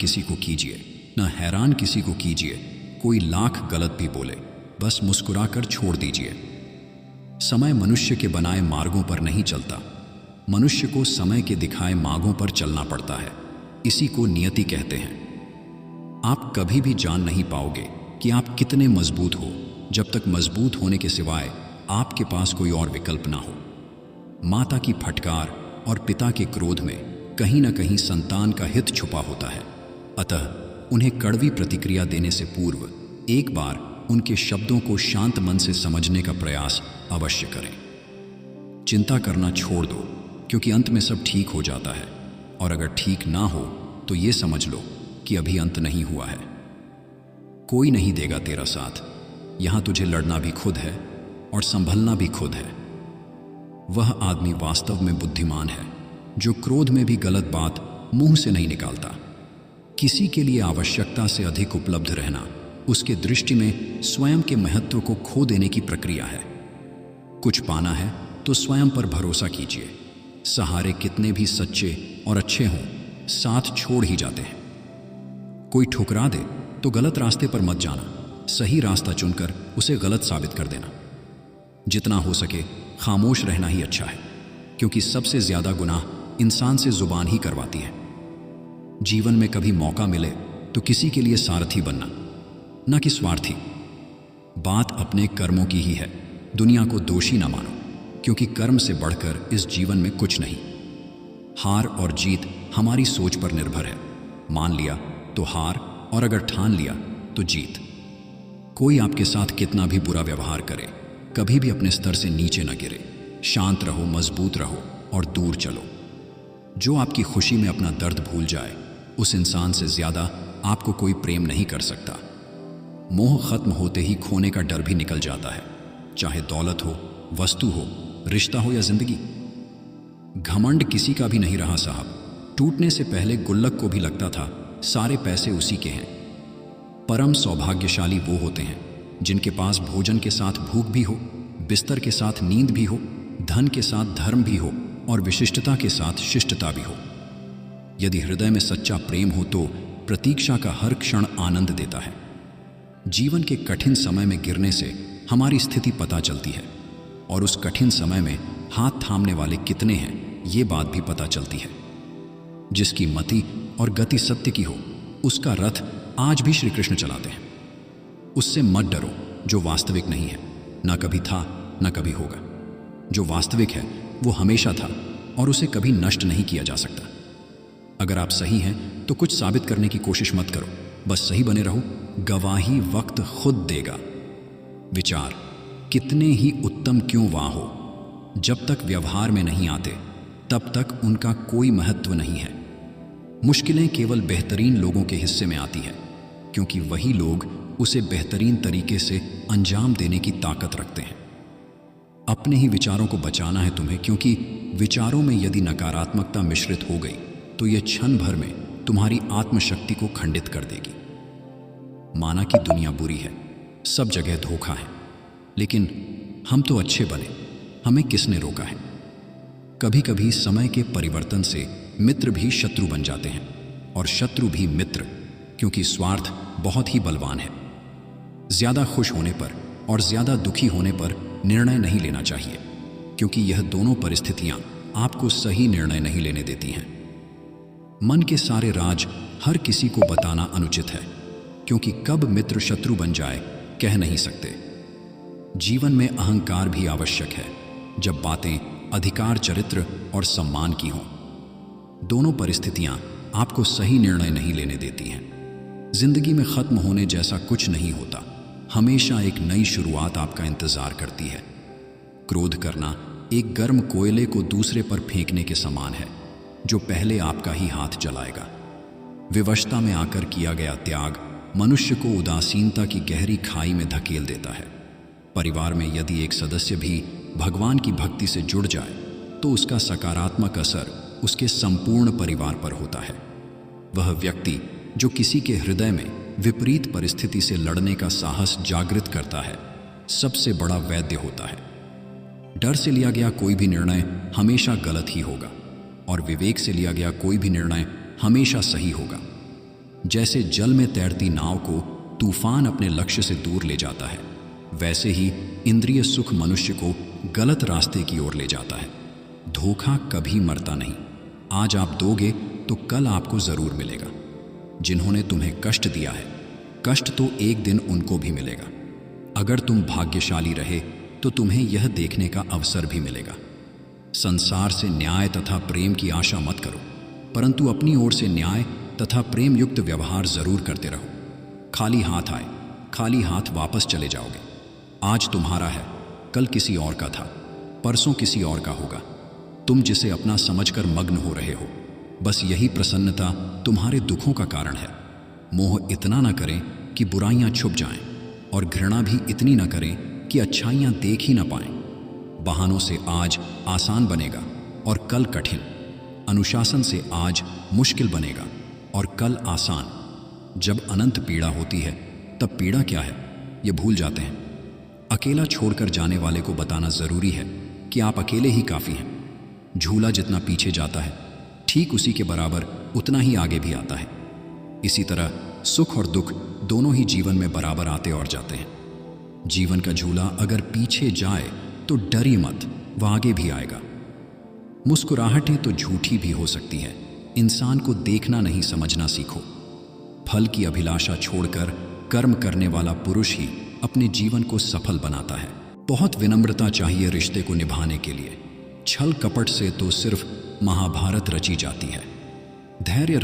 किसी को कीजिए, न हैरान किसी को कीजिए। कोई लाख गलत भी बोले, बस मुस्कुराकर छोड़ दीजिए। समय मनुष्य के बनाए मार्गों पर नहीं चलता, मनुष्य को समय के दिखाए मार्गों पर चलना पड़ता है। इसी को नियति कहते हैं। आप कभी भी जान नहीं पाओगे कि आप कितने मजबूत हो जब तक मजबूत होने के सिवाय आपके पास कोई और विकल्प ना हो। माता की फटकार और पिता के क्रोध में कहीं ना कहीं संतान का हित छुपा होता है। अतः उन्हें कड़वी प्रतिक्रिया देने से पूर्व एक बार उनके शब्दों को शांत मन से समझने का प्रयास अवश्य करें। चिंता करना छोड़ दो, क्योंकि अंत में सब ठीक हो जाता है। और अगर ठीक ना हो तो ये समझ लो कि अभी अंत नहीं हुआ है। कोई नहीं देगा तेरा साथ। यहां तुझे लड़ना भी खुद है और संभलना भी खुद है। वह आदमी वास्तव में बुद्धिमान है जो क्रोध में भी गलत बात मुंह से नहीं निकालता। किसी के लिए आवश्यकता से अधिक उपलब्ध रहना उसके दृष्टि में स्वयं के महत्व को खो देने की प्रक्रिया है। कुछ पाना है तो स्वयं पर भरोसा कीजिए। सहारे कितने भी सच्चे और अच्छे हों, साथ छोड़ ही जाते हैं। कोई ठुकरा दे तो गलत रास्ते पर मत जाना, सही रास्ता चुनकर उसे गलत साबित कर देना। जितना हो सके खामोश रहना ही अच्छा है, क्योंकि सबसे ज्यादा गुनाह इंसान से जुबान ही करवाती है। जीवन में कभी मौका मिले तो किसी के लिए सारथी बनना, न कि स्वार्थी। बात अपने कर्मों की ही है। दुनिया को दोषी ना मानो, क्योंकि कर्म से बढ़कर इस जीवन में कुछ नहीं। हार और जीत हमारी सोच पर निर्भर है। मान लिया तो हार, और अगर ठान लिया तो जीत। कोई आपके साथ कितना भी बुरा व्यवहार करे, कभी भी अपने स्तर से नीचे न गिरे। शांत रहो, मजबूत रहो और दूर चलो। जो आपकी खुशी में अपना दर्द भूल जाए, उस इंसान से ज्यादा आपको कोई प्रेम नहीं कर सकता। मोह खत्म होते ही खोने का डर भी निकल जाता है, चाहे दौलत हो, वस्तु हो, रिश्ता हो या जिंदगी। घमंड किसी का भी नहीं रहा साहब। टूटने से पहले गुल्लक को भी लगता था सारे पैसे उसी के हैं। परम सौभाग्यशाली वो होते हैं जिनके पास भोजन के साथ भूख भी हो, बिस्तर के साथ नींद भी हो, धन के साथ धर्म भी हो और विशिष्टता के साथ शिष्टता भी हो। यदि हृदय में सच्चा प्रेम हो तो प्रतीक्षा का हर क्षण आनंद देता है। जीवन के कठिन समय में गिरने से हमारी स्थिति पता चलती है, और उस कठिन समय में हाथ थामने वाले कितने हैं ये बात भी पता चलती है। जिसकी मति और गति सत्य की हो, उसका रथ आज भी श्री कृष्ण चलाते हैं। उससे मत डरो जो वास्तविक नहीं है, ना कभी था ना कभी होगा। जो वास्तविक है वो हमेशा था और उसे कभी नष्ट नहीं किया जा सकता। अगर आप सही हैं तो कुछ साबित करने की कोशिश मत करो, बस सही बने रहो। गवाही वक्त खुद देगा। विचार कितने ही उत्तम क्यों वहां हो, जब तक व्यवहार में नहीं आते तब तक उनका कोई महत्व नहीं है। मुश्किलें केवल बेहतरीन लोगों के हिस्से में आती है, क्योंकि वही लोग उसे बेहतरीन तरीके से अंजाम देने की ताकत रखते हैं। अपने ही विचारों को बचाना है तुम्हें, क्योंकि विचारों में यदि नकारात्मकता मिश्रित हो गई तो यह क्षण भर में तुम्हारी आत्मशक्ति को खंडित कर देगी। माना कि दुनिया बुरी है, सब जगह धोखा है, लेकिन हम तो अच्छे बने, हमें किसने रोका है। कभी कभी समय के परिवर्तन से मित्र भी शत्रु बन जाते हैं और शत्रु भी मित्र, क्योंकि स्वार्थ बहुत ही बलवान है। ज्यादा खुश होने पर और ज्यादा दुखी होने पर निर्णय नहीं लेना चाहिए, क्योंकि यह दोनों परिस्थितियां आपको सही निर्णय नहीं लेने देती हैं। मन के सारे राज हर किसी को बताना अनुचित है, क्योंकि कब मित्र शत्रु बन जाए कह नहीं सकते। जीवन में अहंकार भी आवश्यक है, जब बातें अधिकार, चरित्र और सम्मान की हों। दोनों परिस्थितियां आपको सही निर्णय नहीं लेने देती हैं। जिंदगी में खत्म होने जैसा कुछ नहीं होता, हमेशा एक नई शुरुआत आपका इंतजार करती है। क्रोध करना एक गर्म कोयले को दूसरे पर फेंकने के समान है, जो पहले आपका ही हाथ जलाएगा। विवशता में आकर किया गया त्याग मनुष्य को उदासीनता की गहरी खाई में धकेल देता है। परिवार में यदि एक सदस्य भी भगवान की भक्ति से जुड़ जाए तो उसका सकारात्मक असर उसके संपूर्ण परिवार पर होता है। वह व्यक्ति जो किसी के हृदय में विपरीत परिस्थिति से लड़ने का साहस जागृत करता है, सबसे बड़ा वैद्य होता है। डर से लिया गया कोई भी निर्णय हमेशा गलत ही होगा, और विवेक से लिया गया कोई भी निर्णय हमेशा सही होगा। जैसे जल में तैरती नाव को तूफान अपने लक्ष्य से दूर ले जाता है, वैसे ही इंद्रिय सुख मनुष्य को गलत रास्ते की ओर ले जाता है। धोखा कभी मरता नहीं। आज आप दोगे तो कल आपको जरूर मिलेगा। जिन्होंने तुम्हें कष्ट दिया है, कष्ट तो एक दिन उनको भी मिलेगा। अगर तुम भाग्यशाली रहे तो तुम्हें यह देखने का अवसर भी मिलेगा। संसार से न्याय तथा प्रेम की आशा मत करो, परंतु अपनी ओर से न्याय तथा प्रेम युक्त व्यवहार जरूर करते रहो। खाली हाथ आए, खाली हाथ वापस चले जाओगे। आज तुम्हारा है, कल किसी और का था, परसों किसी और का होगा। तुम जिसे अपना समझकर मग्न हो रहे हो, बस यही प्रसन्नता तुम्हारे दुखों का कारण है। मोह इतना न करें कि बुराइयां छुप जाएं, और घृणा भी इतनी न करें कि अच्छाइयां देख ही न पाएं। बहानों से आज आसान बनेगा और कल कठिन। अनुशासन से आज मुश्किल बनेगा और कल आसान। जब अनंत पीड़ा होती है तब पीड़ा क्या है ये भूल जाते हैं। अकेला छोड़कर जाने वाले को बताना जरूरी है कि आप अकेले ही काफ़ी हैं। झूला जितना पीछे जाता है, ठीक उसी के बराबर उतना ही आगे भी आता है। इसी तरह सुख और दुख दोनों ही जीवन में बराबर आते और जाते हैं। जीवन का झूला अगर पीछे जाए तो डरी मत, वह आगे भी आएगा। मुस्कुराहटें तो झूठी भी हो सकती है। इंसान को देखना नहीं, समझना सीखो। फल की अभिलाषा छोड़कर कर्म करने वाला पुरुष ही अपने जीवन को सफल बनाता है। बहुत विनम्रता चाहिए रिश्ते को निभाने के लिए। छल कपट से तो सिर्फ महाभारत रची जाती है। धैर्य